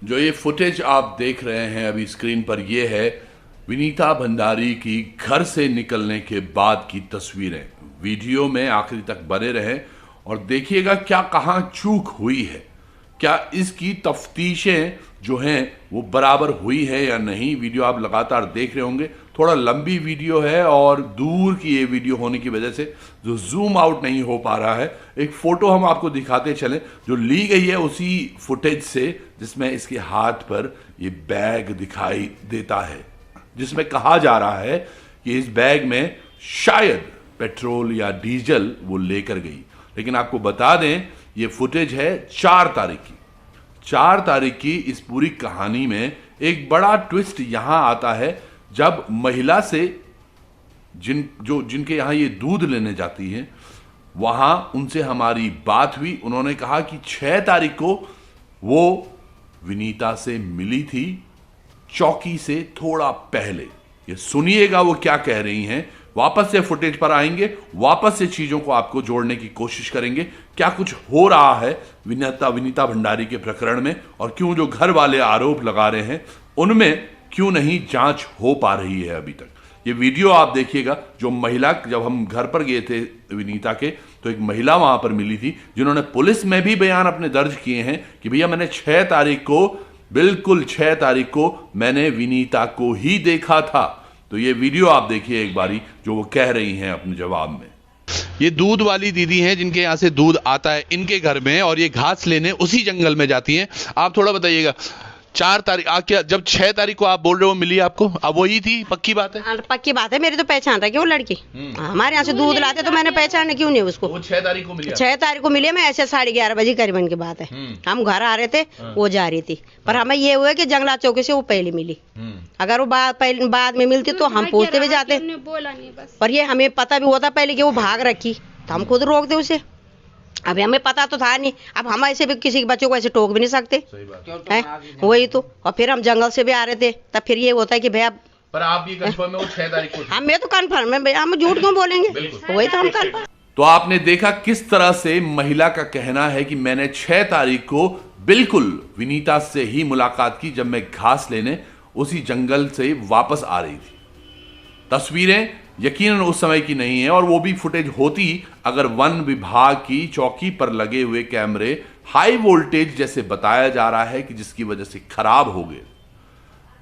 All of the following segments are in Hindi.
जो ये फुटेज आप देख रहे हैं अभी स्क्रीन पर, ये है विनीता भंडारी की घर से निकलने के बाद की तस्वीरें। वीडियो में आखिरी तक बने रहें और देखिएगा क्या कहाँ चूक हुई है, क्या इसकी तफ्तीशें जो हैं वो बराबर हुई है या नहीं। वीडियो आप लगातार देख रहे होंगे, थोड़ा लंबी वीडियो है और दूर की ये वीडियो होने की वजह से जो जूम आउट नहीं हो पा रहा है। एक फोटो हम आपको दिखाते चलें जो ली गई है उसी फुटेज से, जिसमें इसके हाथ पर ये बैग दिखाई देता है, जिसमें कहा जा रहा है कि इस बैग में शायद पेट्रोल या डीजल वो लेकर गई। लेकिन आपको बता दें ये फुटेज है 4 तारीख की। 4 तारीख की इस पूरी कहानी में एक बड़ा ट्विस्ट यहां आता है जब महिला से जिनके यहां ये दूध लेने जाती है वहां उनसे हमारी बात हुई। उन्होंने कहा कि 6 तारीख को वो विनीता से मिली थी चौकी से थोड़ा पहले। ये सुनिएगा वो क्या कह रही हैं। वापस से फुटेज पर आएंगे, वापस से चीजों को आपको जोड़ने की कोशिश करेंगे, क्या कुछ हो रहा है विनीता भंडारी के प्रकरण में और क्यों जो घर वाले आरोप लगा रहे हैं उनमें क्यों नहीं जांच हो पा रही है अभी तक। ये वीडियो आप देखिएगा। जो महिला, जब हम घर पर गए थे विनीता के, तो एक महिला वहां पर मिली थी जिन्होंने पुलिस में भी बयान अपने दर्ज किए हैं कि भैया मैंने 6 तारीख को, बिल्कुल 6 तारीख को मैंने विनीता को ही देखा था। तो ये वीडियो आप देखिए एक बारी जो वो कह रही हैं अपने जवाब में। ये दूध वाली दीदी हैं जिनके यहाँ से दूध आता है इनके घर में और ये घास लेने उसी जंगल में जाती हैं। आप थोड़ा बताइएगा 4 तारीख क्या, जब 6 तारीख को आप बोल रहे हो मिली आपको, अब वही थी? पक्की बात है? पक्की बात है, मेरी तो पहचान रखी वो लड़की। हमारे यहाँ से दूध लाते तो मैंने पहचान क्यों नहीं उसको। वो 6 तारीख को मिली? 6 तारीख को मिली। मैं ऐसे 11:30 बजे करीबन की बात है। हम घर आ रहे थे, वो जा रही थी, पर हमें ये हुआ कि जंगला चौकी से वो पहले मिली। अगर वो बाद में मिलती तो हम पूछते भी जाते, पर ये हमें पता भी होता पहले कि वो भाग रखी तो हम खुद रोक दे उसे। अभी हमें पता तो था नहीं, अब हम ऐसे भी किसी के बच्चों को ऐसे टोक भी नहीं सकते हैं। वही तो। और फिर हम जंगल से भी आ रहे थे, तब फिर ये होता है कि भैया, पर आप ये कंफर्म है वो 6 तारीख को? हमें तो कंफर्म है, हम झूठ क्यों बोलेंगे। वही तो हम कंफर्म। तो आपने देखा किस तरह से महिला का कहना है कि मैंने 6 तारीख को बिल्कुल विनीता से ही मुलाकात की जब मैं घास लेने उसी जंगल से वापस आ रही थी। तस्वीरें यकीनन उस समय की नहीं है और वो भी फुटेज होती अगर वन विभाग की चौकी पर लगे हुए कैमरे हाई वोल्टेज जैसे बताया जा रहा है कि जिसकी वजह से खराब हो गए।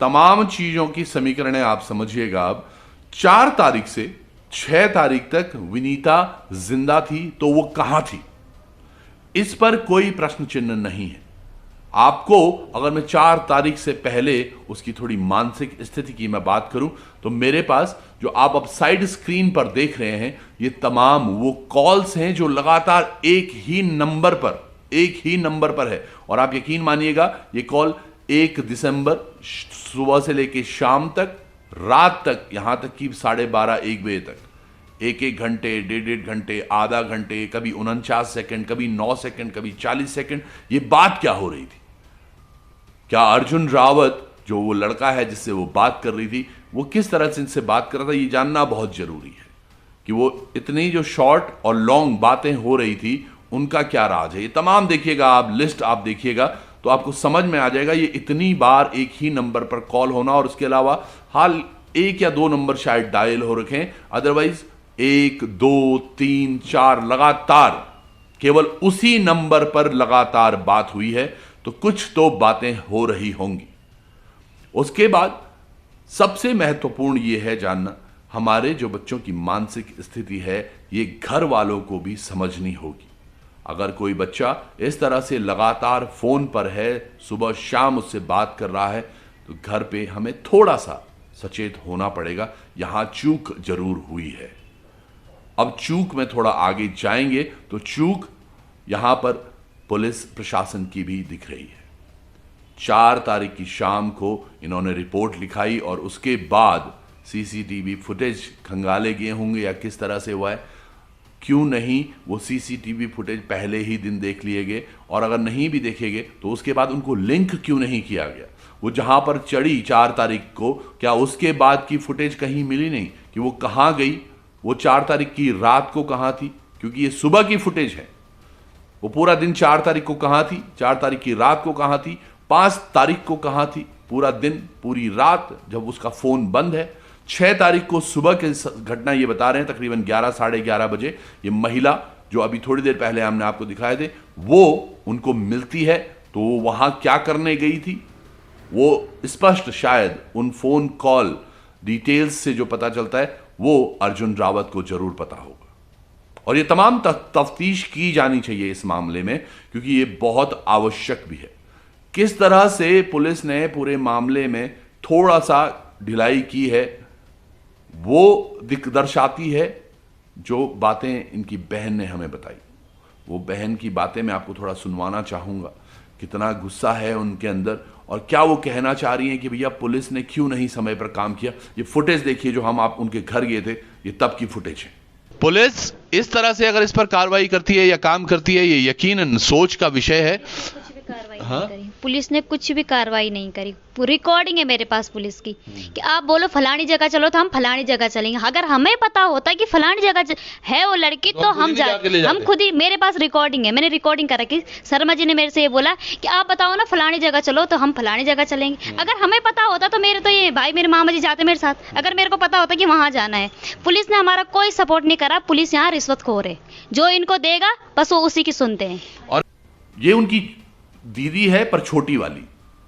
तमाम चीजों की समीकरणें आप समझिएगा। अब 4 तारीख से 6 तारीख तक विनीता जिंदा थी तो वो कहां थी, इस पर कोई प्रश्न चिन्ह नहीं है। आपको अगर मैं 4 तारीख से पहले उसकी थोड़ी मानसिक स्थिति की मैं बात करूं तो मेरे पास जो आप अब साइड स्क्रीन पर देख रहे हैं ये तमाम वो कॉल्स हैं जो लगातार एक ही नंबर पर है। और आप यकीन मानिएगा ये कॉल 1 दिसंबर सुबह से लेकर शाम तक, रात तक, यहां तक कि 12:30-1 बजे तक, 1-1 घंटे, 1.5 घंटे, आधा घंटे, कभी 49 सेकंड, कभी 9 सेकंड, कभी 40 सेकंड, ये बात क्या हो रही थी। क्या अर्जुन रावत जो वो लड़का है जिससे वो बात कर रही थी वो किस तरह से इनसे बात कर रहा था, ये जानना बहुत जरूरी है कि वो इतनी जो शॉर्ट और लॉन्ग बातें हो रही थी उनका क्या राज है। ये तमाम देखिएगा आप, लिस्ट आप देखिएगा तो आपको समझ में आ जाएगा। ये इतनी बार एक ही नंबर पर कॉल होना और उसके अलावा हाल 1 या 2 नंबर शायद डायल हो रखे हैं, अदरवाइज 1, 2, 3, 4 लगातार केवल उसी नंबर पर लगातार बात हुई है। तो कुछ तो बातें हो रही होंगी। उसके बाद सबसे महत्वपूर्ण यह है जानना, हमारे जो बच्चों की मानसिक स्थिति है ये घर वालों को भी समझनी होगी। अगर कोई बच्चा इस तरह से लगातार फोन पर है, सुबह शाम उससे बात कर रहा है, तो घर पे हमें थोड़ा सा सचेत होना पड़ेगा। यहां चूक जरूर हुई है। अब चूक में थोड़ा आगे जाएंगे तो चूक यहां पर पुलिस प्रशासन की भी दिख रही है। 4 तारीख की शाम को इन्होंने रिपोर्ट लिखाई और उसके बाद सीसीटीवी फुटेज खंगाले गए होंगे या किस तरह से हुआ है, क्यों नहीं वो सीसीटीवी फुटेज पहले ही दिन देख लिए गए, और अगर नहीं भी देखे गए तो उसके बाद उनको लिंक क्यों नहीं किया गया। वो जहां पर चढ़ी 4 तारीख को, क्या उसके बाद की फुटेज कहीं मिली नहीं कि वो कहां गई, वो 4 तारीख की रात को कहां थी, क्योंकि ये सुबह की फुटेज है। वो पूरा दिन 4 तारीख को कहां थी, 4 तारीख की रात को कहां थी, 5 तारीख को कहां थी, पूरा दिन पूरी रात, जब उसका फोन बंद है। 6 तारीख को सुबह की घटना ये बता रहे हैं, तकरीबन 11 साढ़े 11 बजे ये महिला जो अभी थोड़ी देर पहले हमने आपको दिखाए थे, वो उनको मिलती है। तो वो वहां क्या करने गई थी वो स्पष्ट शायद उन फोन कॉल डिटेल्स से जो पता चलता है वो अर्जुन रावत को जरूर पता होगा। और ये तमाम तफ्तीश की जानी चाहिए इस मामले में, क्योंकि ये बहुत आवश्यक भी है। किस तरह से पुलिस ने पूरे मामले में थोड़ा सा ढिलाई की है वो दर्शाती है जो बातें इनकी बहन ने हमें बताई। वो बहन की बातें मैं आपको थोड़ा सुनवाना चाहूंगा, कितना गुस्सा है उनके अंदर और क्या वो कहना चाह रही हैं कि भैया पुलिस ने क्यों नहीं समय पर काम किया। ये फुटेज देखिए जो हम आप उनके घर गए थे, ये तब की फुटेज है। पुलिस इस तरह से अगर इस पर कार्रवाई करती है या काम करती है, ये यकीनन सोच का विषय है। पुलिस ने कुछ भी कार्रवाई नहीं करी। रिकॉर्डिंग है मेरे पास पुलिस की कि आप बोलो फलानी जगह चलो तो हम फलानी जगह चलेंगे। अगर हमें पता होता कि फलानी जगह है वो लड़की तो हम खुद ही, मेरे पास रिकॉर्डिंग है, मैंने रिकॉर्डिंग कर रखी। शर्मा जी ने मेरे से ये बोला कि आप बताओ ना फलानी जगह चलो तो हम फलानी जगह चलेंगे। अगर हमें पता होता तो मेरे तो ये भाई मेरे मामा जी जाते मेरे साथ, अगर मेरे को पता होता कि वहां जाना है। पुलिस ने हमारा कोई सपोर्ट नहीं करा। पुलिस यहाँ रिश्वतखोर है, जो इनको देगा बस वो उसी की सुनते हैं। और ये उनकी दीदी है पर छोटी वाली।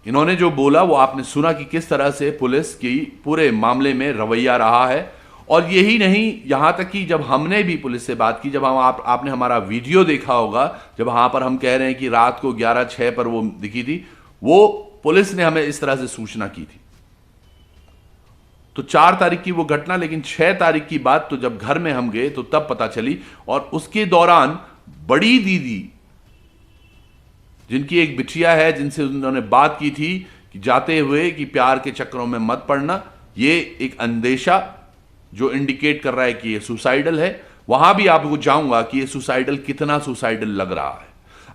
इन्होंने जो बोला वो आपने सुना कि किस तरह से पुलिस की पूरे मामले में रवैया रहा है। और यही नहीं, यहां तक कि जब हमने भी पुलिस से बात की, जब हम आपने हमारा वीडियो देखा होगा, जब वहां पर हम कह रहे हैं कि रात को 11:06 पर वो दिखी थी, वो पुलिस ने हमें इस तरह से सूचना की थी। तो 4 तारीख की वो घटना, लेकिन 6 तारीख की बात तो जब घर में हम गए तो तब पता चली। और उसके दौरान बड़ी दीदी जिनकी एक बिटिया है, जिनसे उन्होंने बात की थी कि जाते हुए कि प्यार के चक्करों में मत पड़ना, ये एक अंदेशा जो इंडिकेट कर रहा है कि ये सुसाइडल है। वहां भी आपको जाऊंगा कि ये सुसाइडल कितना सुसाइडल लग रहा है,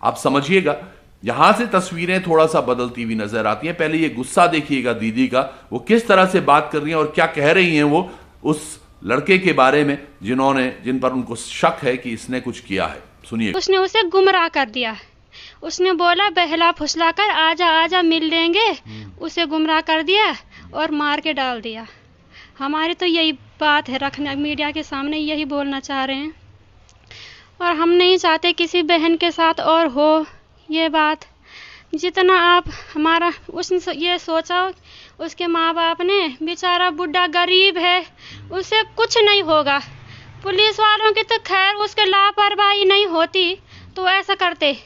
आप समझिएगा। यहां से तस्वीरें थोड़ा सा बदलती हुई नजर आती हैं। पहले ये गुस्सा देखिएगा दीदी का, वो किस तरह से बात कर रही हैं और क्या कह रही हैं वो उस लड़के के बारे में जिन पर उनको शक है कि इसने कुछ किया है। सुनिए। उसने उसे गुमराह कर दिया। उसने बोला बहला फुसला कर आजा आजा मिल लेंगे, उसे गुमराह कर दिया और मार के डाल दिया। हमारी तो यही बात है, रखना मीडिया के सामने यही बोलना चाह रहे हैं। और हम नहीं चाहते किसी बहन के साथ और हो ये बात। जितना आप हमारा उसने ये सोचा, उसके माँ बाप ने, बेचारा बुढ़ा गरीब है, उसे कुछ नहीं होगा। पुलिस वालों की तो खैर उसके लापरवाही नहीं होती तो ऐसा करते।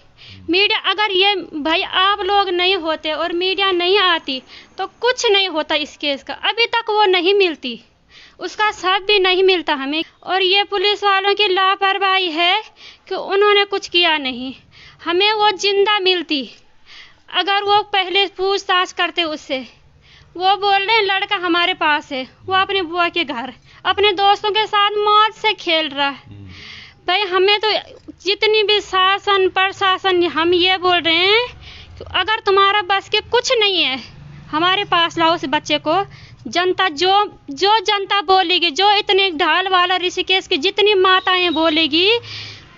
मीडिया अगर ये भाई आप लोग नहीं होते और मीडिया नहीं आती तो कुछ नहीं होता इस केस का। अभी तक वो नहीं मिलती, उसका सब भी नहीं मिलता हमें। और ये पुलिस वालों की लापरवाही है कि उन्होंने कुछ किया नहीं। हमें वो जिंदा मिलती अगर वो पहले पूछताछ करते उससे। वो बोल रहे हैं लड़का हमारे पास है, वो अपनी बुआ के घर अपने दोस्तों के साथ मौज से खेल रहा है। भाई हमें तो जितनी भी शासन प्रशासन, हम ये बोल रहे हैं कि अगर तुम्हारा बस के कुछ नहीं है हमारे पास लाओ उस बच्चे को। जनता जो जनता बोलेगी, जो इतने ढाल वाला ऋषिकेश की जितनी माताएं बोलेगी,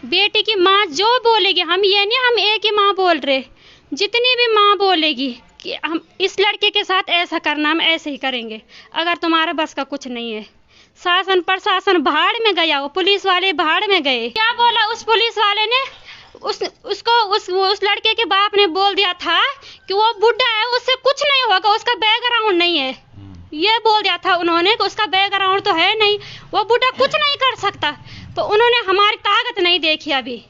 बेटी की माँ जो बोलेगी, हम ये नहीं हम एक ही माँ बोल रहे, जितनी भी माँ बोलेगी कि हम इस लड़के के साथ ऐसा करना, हम ऐसे ही करेंगे। अगर तुम्हारा बस का कुछ नहीं है। शासन प्रशासन भाड़ में गया, वो पुलिस वाले भाड़ में गए। क्या बोला उस पुलिस वाले ने? उस लड़के के बाप ने बोल दिया था कि वो बुढ़ा है, उससे कुछ नहीं होगा, उसका बैकग्राउंड नहीं है। ये बोल दिया था उन्होंने कि उसका बैकग्राउंड तो है नहीं, वो बुढ़ा कुछ नहीं कर सकता। तो उन्होंने हमारी कागज नहीं देखी अभी।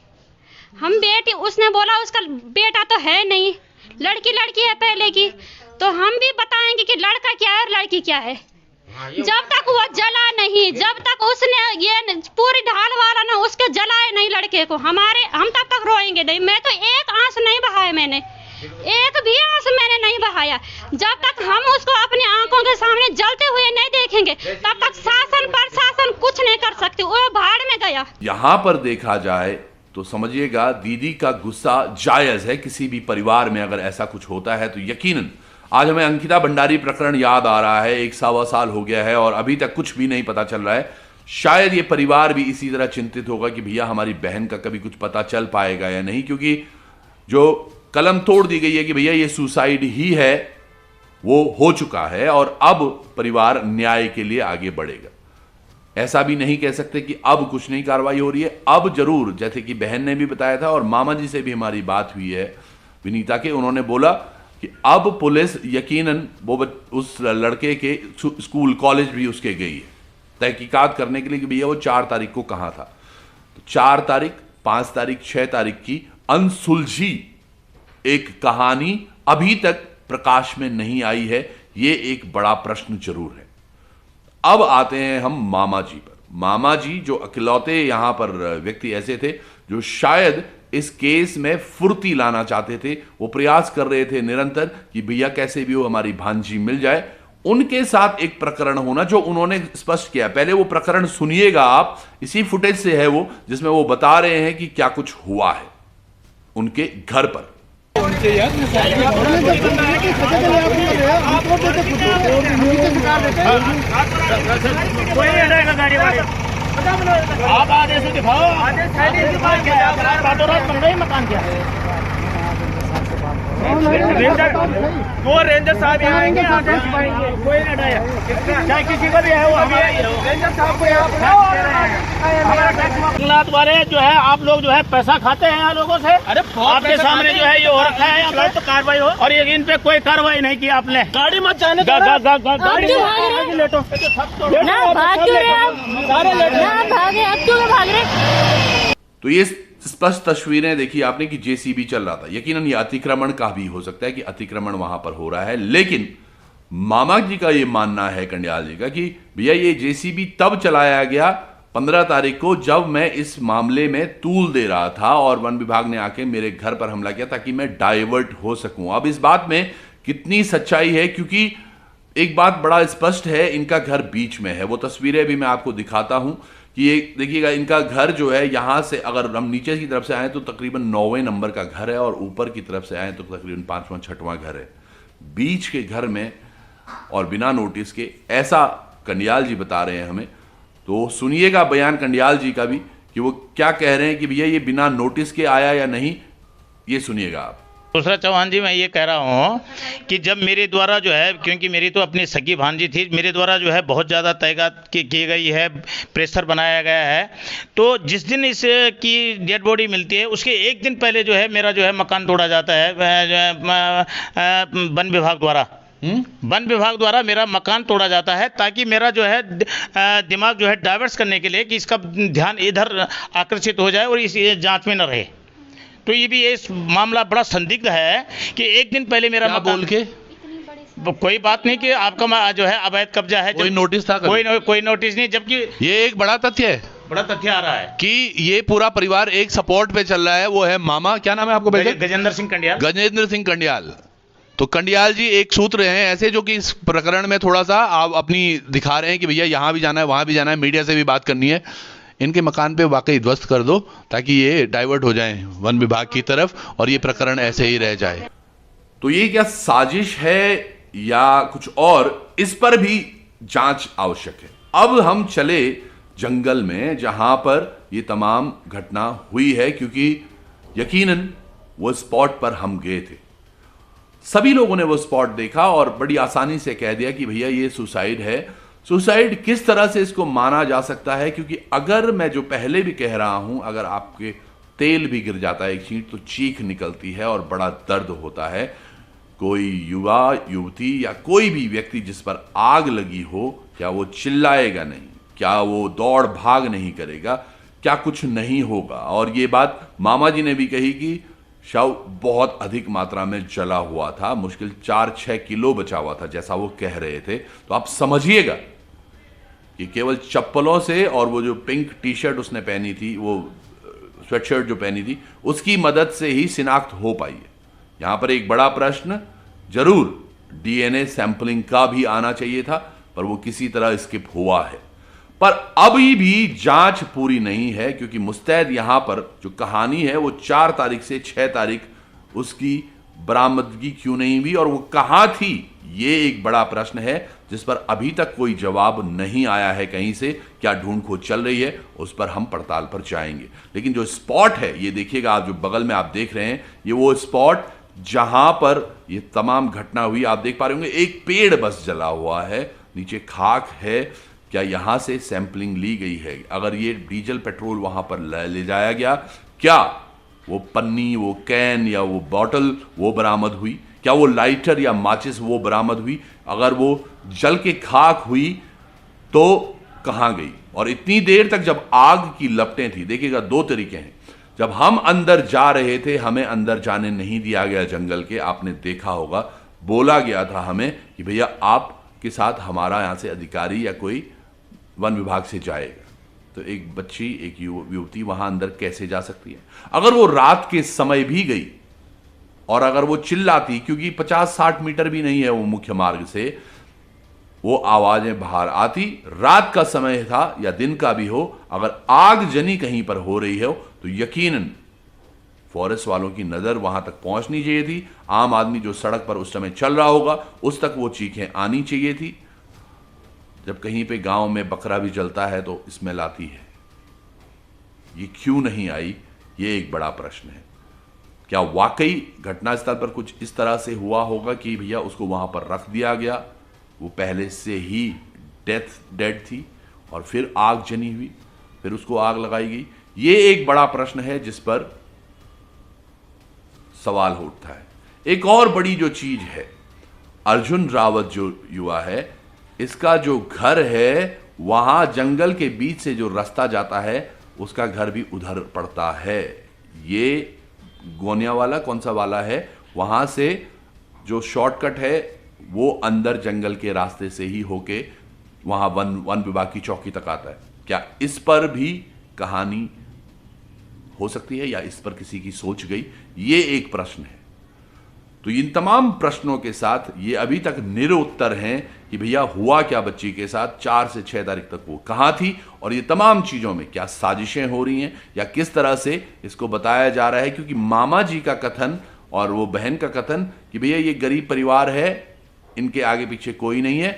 हम बेटी, उसने बोला उसका बेटा तो है नहीं, लड़की है पहले की। तो हम भी बताएंगे कि लड़का क्या है और लड़की क्या है। जब तक वो जला नहीं, जब तक उसने ये पूरी ढाल वाला ना उसके जलाए नहीं लड़के को, हम तब तक रोएंगे नहीं। मैं तो एक आंसू नहीं बहाया, मैंने एक भी आंसू मैंने नहीं बहाया। जब तक हम उसको अपनी आंखों के सामने जलते हुए नहीं देखेंगे तब तक शासन प्रशासन कुछ नहीं कर सकती। वो भाड़ में गया। यहाँ पर देखा जाए तो समझिएगा दीदी का गुस्सा जायज है। किसी भी परिवार में अगर ऐसा कुछ होता है तो यकीनन, आज हमें अंकिता भंडारी प्रकरण याद आ रहा है, 1 साल हो गया है और अभी तक कुछ भी नहीं पता चल रहा है। शायद ये परिवार भी इसी तरह चिंतित होगा कि भैया हमारी बहन का कभी कुछ पता चल पाएगा या नहीं, क्योंकि जो कलम तोड़ दी गई है कि भैया ये सुसाइड ही है, वो हो चुका है और अब परिवार न्याय के लिए आगे बढ़ेगा। ऐसा भी नहीं कह सकते कि अब कुछ नहीं कार्रवाई हो रही है। अब जरूर, जैसे कि बहन ने भी बताया था और मामा जी से भी हमारी बात हुई है विनीता के, उन्होंने बोला कि अब पुलिस यकीनन वो उस लड़के के स्कूल कॉलेज भी उसके गई है तहकीकात करने के लिए कि भैया वो 4 तारीख को कहां था। तो 4 तारीख, 5 तारीख, 6 तारीख की अनसुलझी एक कहानी अभी तक प्रकाश में नहीं आई है। ये एक बड़ा प्रश्न जरूर है। अब आते हैं हम मामा जी पर। मामा जी जो इकलौते यहां पर व्यक्ति ऐसे थे जो शायद इस केस में फुर्ती लाना चाहते थे, वो प्रयास कर रहे थे निरंतर कि भैया कैसे भी हो हमारी भांजी मिल जाए। उनके साथ एक प्रकरण होना जो उन्होंने स्पष्ट किया। पहले वो प्रकरण सुनिएगा आप, इसी फुटेज से है वो, जिसमें वो बता रहे हैं कि क्या कुछ हुआ है उनके घर पर। आप आदेश दिखाओ, मकान क्या है? वो रेंजर साहब यहाँ आएंगे, आदेश पाएंगे, कोई नहीं हटाया, चाहे किसी को भी है वो अभी रेंजर साहब को जंगलात वाले जो है आप लोग जो है पैसा खाते हैं यहाँ लोगों से। अरे आपके सामने जो है ये हो रखा है, तो कार्रवाई हो, और ये इन पे कोई कार्रवाई नहीं की आपने। गाड़ी मत जाने दो, गाड़ी लेटो ना, भाग क्यों रहे आप? ना भागे, अब क्यों भाग रहे? तो ये स्पष्ट तस्वीरें देखी आपने कि जेसीबी चल रहा था। यकीनन ये अतिक्रमण का भी हो सकता है कि अतिक्रमण वहां पर हो रहा है, लेकिन मामा जी का ये मानना है, कंडियाल जी का, कि भैया ये जेसीबी तब चलाया गया 15 तारीख को जब मैं इस मामले में तूल दे रहा था और वन विभाग ने आके मेरे घर पर हमला किया ताकि मैं डाइवर्ट हो सकूं। अब इस बात में कितनी सच्चाई है, क्योंकि एक बात बड़ा स्पष्ट है, इनका घर बीच में है। वो तस्वीरें भी मैं आपको दिखाता हूं कि ये देखिएगा, इनका घर जो है यहां से अगर हम नीचे की तरफ से आए तो तकरीबन 9वें नंबर का घर है और ऊपर की तरफ से आए तो तकरीबन 5वां 6वां घर है। बीच के घर में और बिना नोटिस के, ऐसा कंडियाल जी बता रहे हैं हमें। तो सुनिएगा बयान कंडियाल जी का भी कि वो क्या कह रहे हैं कि भैया ये बिना नोटिस के आया या नहीं, ये सुनिएगा आप। दूसरा चौहान जी, मैं ये कह रहा हूँ कि जब मेरे द्वारा जो है, क्योंकि मेरी तो अपनी सगी भांजी थी, मेरे द्वारा जो है बहुत ज़्यादा तहकीकात की गई है, प्रेशर बनाया गया है, तो जिस दिन इस की डेड बॉडी मिलती है उसके एक दिन पहले जो है मेरा जो है मकान तोड़ा जाता है वन विभाग द्वारा। वन विभाग द्वारा मेरा मकान तोड़ा जाता है ताकि मेरा जो है दिमाग जो है डाइवर्स करने के लिए कि इसका ध्यान इधर आकर्षित हो जाए और इस जांच में न रहे। तो ये भी इस मामला बड़ा संदिग्ध है कि एक दिन पहले मेरा बोल के कोई बात नहीं कि आपका जो है अवैध कब्जा है, कोई नोटिस था, कोई नोटिस नहीं, जबकि ये एक बड़ा तथ्य है, बड़ा तथ्य आ रहा है कि ये पूरा परिवार एक सपोर्ट पे चल रहा है। वो है मामा, क्या नाम है आपको? गजेंद्र सिंह कंडियाल। गजेंद्र सिंह कंडियाल। तो कंडियाल जी एक सूत्र हैं ऐसे जो कि इस प्रकरण में थोड़ा सा आप अपनी दिखा रहे हैं कि भैया यहां भी जाना है, वहां भी जाना है, मीडिया से भी बात करनी है, इनके मकान पे वाकई ध्वस्त कर दो ताकि ये डाइवर्ट हो जाए वन विभाग की तरफ और ये प्रकरण ऐसे ही रह जाए। तो ये क्या साजिश है या कुछ और, इस पर भी जांच आवश्यक है। अब हम चले जंगल में जहां पर ये तमाम घटना हुई है, क्योंकि यकीनन वो स्पॉट पर हम गए थे। सभी लोगों ने वो स्पॉट देखा और बड़ी आसानी से कह दिया कि भैया ये सुसाइड है। सुसाइड किस तरह से इसको माना जा सकता है, क्योंकि अगर मैं जो पहले भी कह रहा हूं, अगर आपके तेल भी गिर जाता है एक छींट तो चीख निकलती है और बड़ा दर्द होता है। कोई युवा युवती या कोई भी व्यक्ति जिस पर आग लगी हो, क्या वो चिल्लाएगा नहीं? क्या वो दौड़ भाग नहीं करेगा? क्या कुछ नहीं होगा? और ये बात मामा जी ने भी कही कि शव बहुत अधिक मात्रा में जला हुआ था, मुश्किल 4-6 किलो बचा हुआ था जैसा वो कह रहे थे। तो आप समझिएगा कि केवल चप्पलों से और वो जो पिंक टी शर्ट उसने पहनी थी, वो स्वेटशर्ट जो पहनी थी, उसकी मदद से ही शिनाख्त हो पाई है। यहां पर एक बड़ा प्रश्न जरूर डीएनए सैंपलिंग का भी आना चाहिए था, पर वो किसी तरह स्किप हुआ है। पर अभी भी जांच पूरी नहीं है, क्योंकि मुस्तैद यहां पर जो कहानी है वो 4 तारीख से 6 तारीख उसकी बरामदगी क्यों नहीं हुई और वो कहां थी, ये एक बड़ा प्रश्न है जिस पर अभी तक कोई जवाब नहीं आया है कहीं से। क्या ढूंढ खोज चल रही है, उस पर हम पड़ताल पर जाएंगे। लेकिन जो स्पॉट है, ये देखिएगा आप, जो बगल में आप देख रहे हैं, ये वो स्पॉट जहां पर ये तमाम घटना हुई। आप देख पा रहे होंगे एक पेड़ बस जला हुआ है, नीचे खाक है। क्या यहां से सैंपलिंग ली गई है? अगर ये डीजल पेट्रोल वहां पर ले जाया गया, क्या वो पन्नी, वो कैन या वो बॉटल वो बरामद हुई? क्या वो लाइटर या माचिस वो बरामद हुई? अगर वो जल के खाक हुई तो कहां गई? और इतनी देर तक जब आग की लपटें थी, देखिएगा दो तरीके हैं। जब हम अंदर जा रहे थे, हमें अंदर जाने नहीं दिया गया जंगल के, आपने देखा होगा, बोला गया था हमें कि भैया आपके साथ हमारा यहां से अधिकारी या कोई वन विभाग से जाएगा। तो एक बच्ची, एक युवती वहां अंदर कैसे जा सकती है? अगर वो रात के समय भी गई और अगर वो चिल्लाती, क्योंकि 50-60 मीटर भी नहीं है वो मुख्य मार्ग से, वो आवाजें बाहर आती, रात का समय था या दिन का भी हो, अगर आगजनी कहीं पर हो रही हो तो यकीनन फॉरेस्ट वालों की नजर वहां तक पहुंचनी चाहिए थी। आम आदमी जो सड़क पर उस समय चल रहा होगा उस तक वो चीखें आनी चाहिए थी। जब कहीं पे गांव में बकरा भी जलता है तो स्मेल आती है, ये क्यों नहीं आई? ये एक बड़ा प्रश्न है। क्या वाकई घटनास्थल पर कुछ इस तरह से हुआ होगा कि भैया उसको वहां पर रख दिया गया, वो पहले से ही डेड थी और फिर आग जनी हुई, फिर उसको आग लगाई गई? ये एक बड़ा प्रश्न है जिस पर सवाल उठता है। एक और बड़ी जो चीज है, अर्जुन रावत जो युवा है, इसका जो घर है वहां जंगल के बीच से जो रास्ता जाता है उसका घर भी उधर पड़ता है। ये गोनिया वाला कौन सा वाला है, वहां से जो शॉर्टकट है वो अंदर जंगल के रास्ते से ही होके वहां वन विभाग की चौकी तक आता है। क्या इस पर भी कहानी हो सकती है या इस पर किसी की सोच गई? ये एक प्रश्न है। तो इन तमाम प्रश्नों के साथ ये अभी तक निरुत्तर हैं कि भैया हुआ क्या बच्ची के साथ, 4 से 6 तारीख तक वो कहां थी, और ये तमाम चीजों में क्या साजिशें हो रही हैं या किस तरह से इसको बताया जा रहा है। क्योंकि मामा जी का कथन और वो बहन का कथन कि भैया ये गरीब परिवार है, इनके आगे पीछे कोई नहीं है,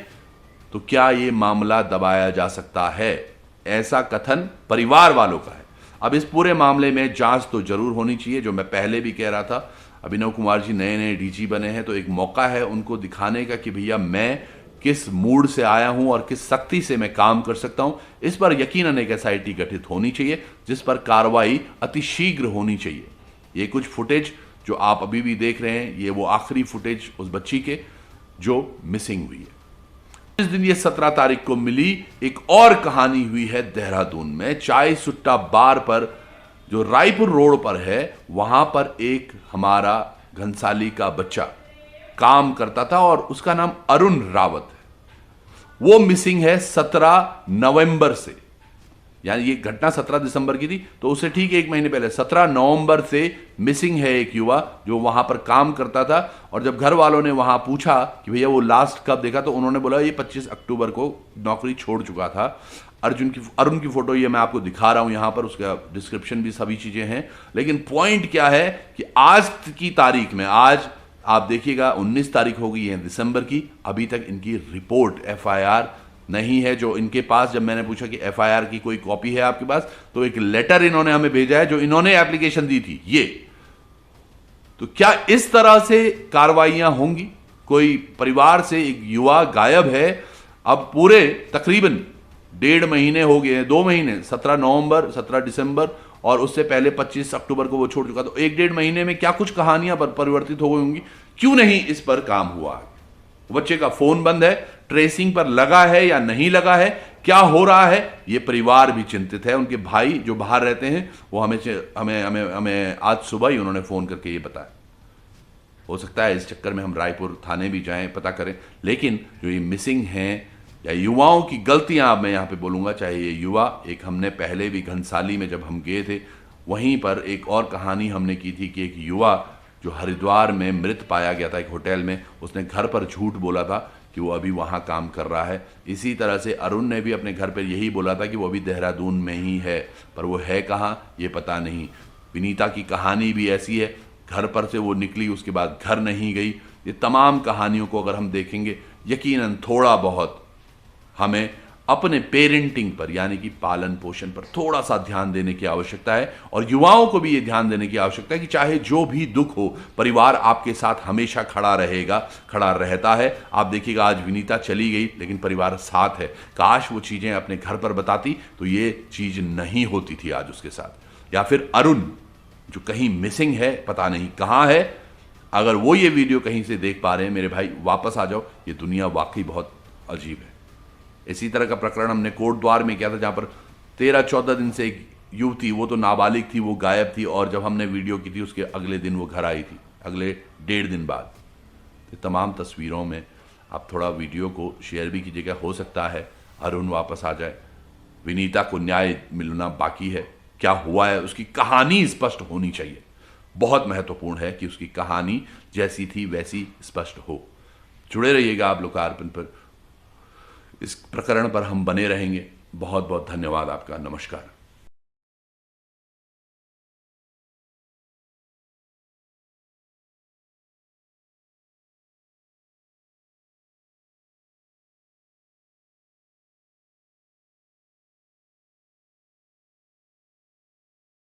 तो क्या ये मामला दबाया जा सकता है? ऐसा कथन परिवार वालों का है। अब इस पूरे मामले में जांच तो जरूर होनी चाहिए, जो मैं पहले भी कह रहा था। अभिनव कुमार जी नए नए डीजी बने हैं, तो एक मौका है उनको दिखाने का कि भैया मैं किस मूड से आया हूं और किस शक्ति से मैं काम कर सकता हूं। इस पर यकीनन एक एसआईटी गठित होनी चाहिए जिस पर कार्रवाई अतिशीघ्र होनी चाहिए। ये कुछ फुटेज जो आप अभी भी देख रहे हैं, ये वो आखिरी फुटेज उस बच्ची के जो मिसिंग हुई है। इस दिन ये 17 तारीख को मिली। एक और कहानी हुई है देहरादून में, चाय सुट्टा बार पर जो रायपुर रोड पर है, वहां पर एक हमारा घनसाली का बच्चा काम करता था और उसका नाम अरुण रावत है। वो मिसिंग है 17 नवंबर से, यानी ये घटना 17 दिसंबर की थी, तो उससे ठीक 1 महीने पहले 17 नवंबर से मिसिंग है एक युवा जो वहां पर काम करता था। और जब घर वालों ने वहां पूछा कि भैया वो लास्ट कब देखा, तो उन्होंने बोला ये 25 अक्टूबर को नौकरी छोड़ चुका था। अरुण की फोटो ये मैं आपको दिखा रहा हूं यहां पर, उसका डिस्क्रिप्शन भी सभी चीजें हैं। लेकिन पॉइंट क्या है कि आज की तारीख में, आज आप देखिएगा 19 तारीख हो गई है दिसंबर की, अभी तक इनकी रिपोर्ट एफआईआर नहीं है। जो इनके पास, जब मैंने पूछा कि एफआईआर की कोई कॉपी है आपके पास, तो एक लेटर इन्होंने हमें भेजा है जो इन्होंने एप्लीकेशन दी थी। ये तो क्या इस तरह से कार्रवाइयां होंगी? कोई परिवार से एक युवा गायब है, अब पूरे तकरीबन 1.5 महीने हो गए हैं, 2 महीने, 17 नवंबर, 17 दिसंबर और उससे पहले 25 अक्टूबर को वो छोड़ चुका। तो 1-1.5 महीने में क्या कुछ कहानियां परिवर्तित हो गई होंगी? क्यों नहीं इस पर काम हुआ है? बच्चे का फोन बंद है, ट्रेसिंग पर लगा है या नहीं लगा है, क्या हो रहा है? ये परिवार भी चिंतित है। उनके भाई जो बाहर रहते हैं वो हमें आज सुबह ही उन्होंने फोन करके ये बताया। हो सकता है इस चक्कर में हम रायपुर थाने भी जाएं, पता करें। लेकिन जो ये मिसिंग हैं या युवाओं की गलतियां, मैं यहां पे बोलूंगा, चाहे ये युवा, एक हमने पहले भी घनसाली में जब हम गए थे वहीं पर एक और कहानी हमने की थी कि एक युवा जो हरिद्वार में मृत पाया गया था एक होटल में, उसने घर पर झूठ बोला था कि वो अभी वहाँ काम कर रहा है। इसी तरह से अरुण ने भी अपने घर पर यही बोला था कि वो अभी देहरादून में ही है, पर वो है कहाँ ये पता नहीं। विनीता की कहानी भी ऐसी है, घर पर से वो निकली, उसके बाद घर नहीं गई। ये तमाम कहानियों को अगर हम देखेंगे, यकीनन थोड़ा बहुत हमें अपने पेरेंटिंग पर यानी कि पालन पोषण पर थोड़ा सा ध्यान देने की आवश्यकता है। और युवाओं को भी ये ध्यान देने की आवश्यकता है कि चाहे जो भी दुख हो, परिवार आपके साथ हमेशा खड़ा रहेगा, खड़ा रहता है। आप देखिएगा आज विनीता चली गई लेकिन परिवार साथ है। काश वो चीज़ें अपने घर पर बताती तो ये चीज़ नहीं होती थी आज उसके साथ। या फिर अरुण जो कहीं मिसिंग है, पता नहीं कहाँ है। अगर वो ये वीडियो कहीं से देख पा रहे हैं, मेरे भाई वापस आ जाओ, ये दुनिया वाकई बहुत अजीब है। इसी तरह का प्रकरण हमने कोटद्वार में किया था, जहां पर 13-14 दिन से एक युवती, वो तो नाबालिग थी, वो गायब थी, और जब हमने वीडियो की थी उसके अगले दिन वो घर आई थी, अगले 1.5 दिन बाद। तो तमाम तस्वीरों में आप थोड़ा वीडियो को शेयर भी कीजिएगा, हो सकता है अरुण वापस आ जाए। विनीता को न्याय मिलना बाकी है, क्या हुआ है उसकी कहानी स्पष्ट होनी चाहिए। बहुत महत्वपूर्ण है कि उसकी कहानी जैसी थी वैसी स्पष्ट हो। जुड़े रहिएगा आप लोकार्पण पर, इस प्रकरण पर हम बने रहेंगे। बहुत बहुत धन्यवाद आपका। नमस्कार।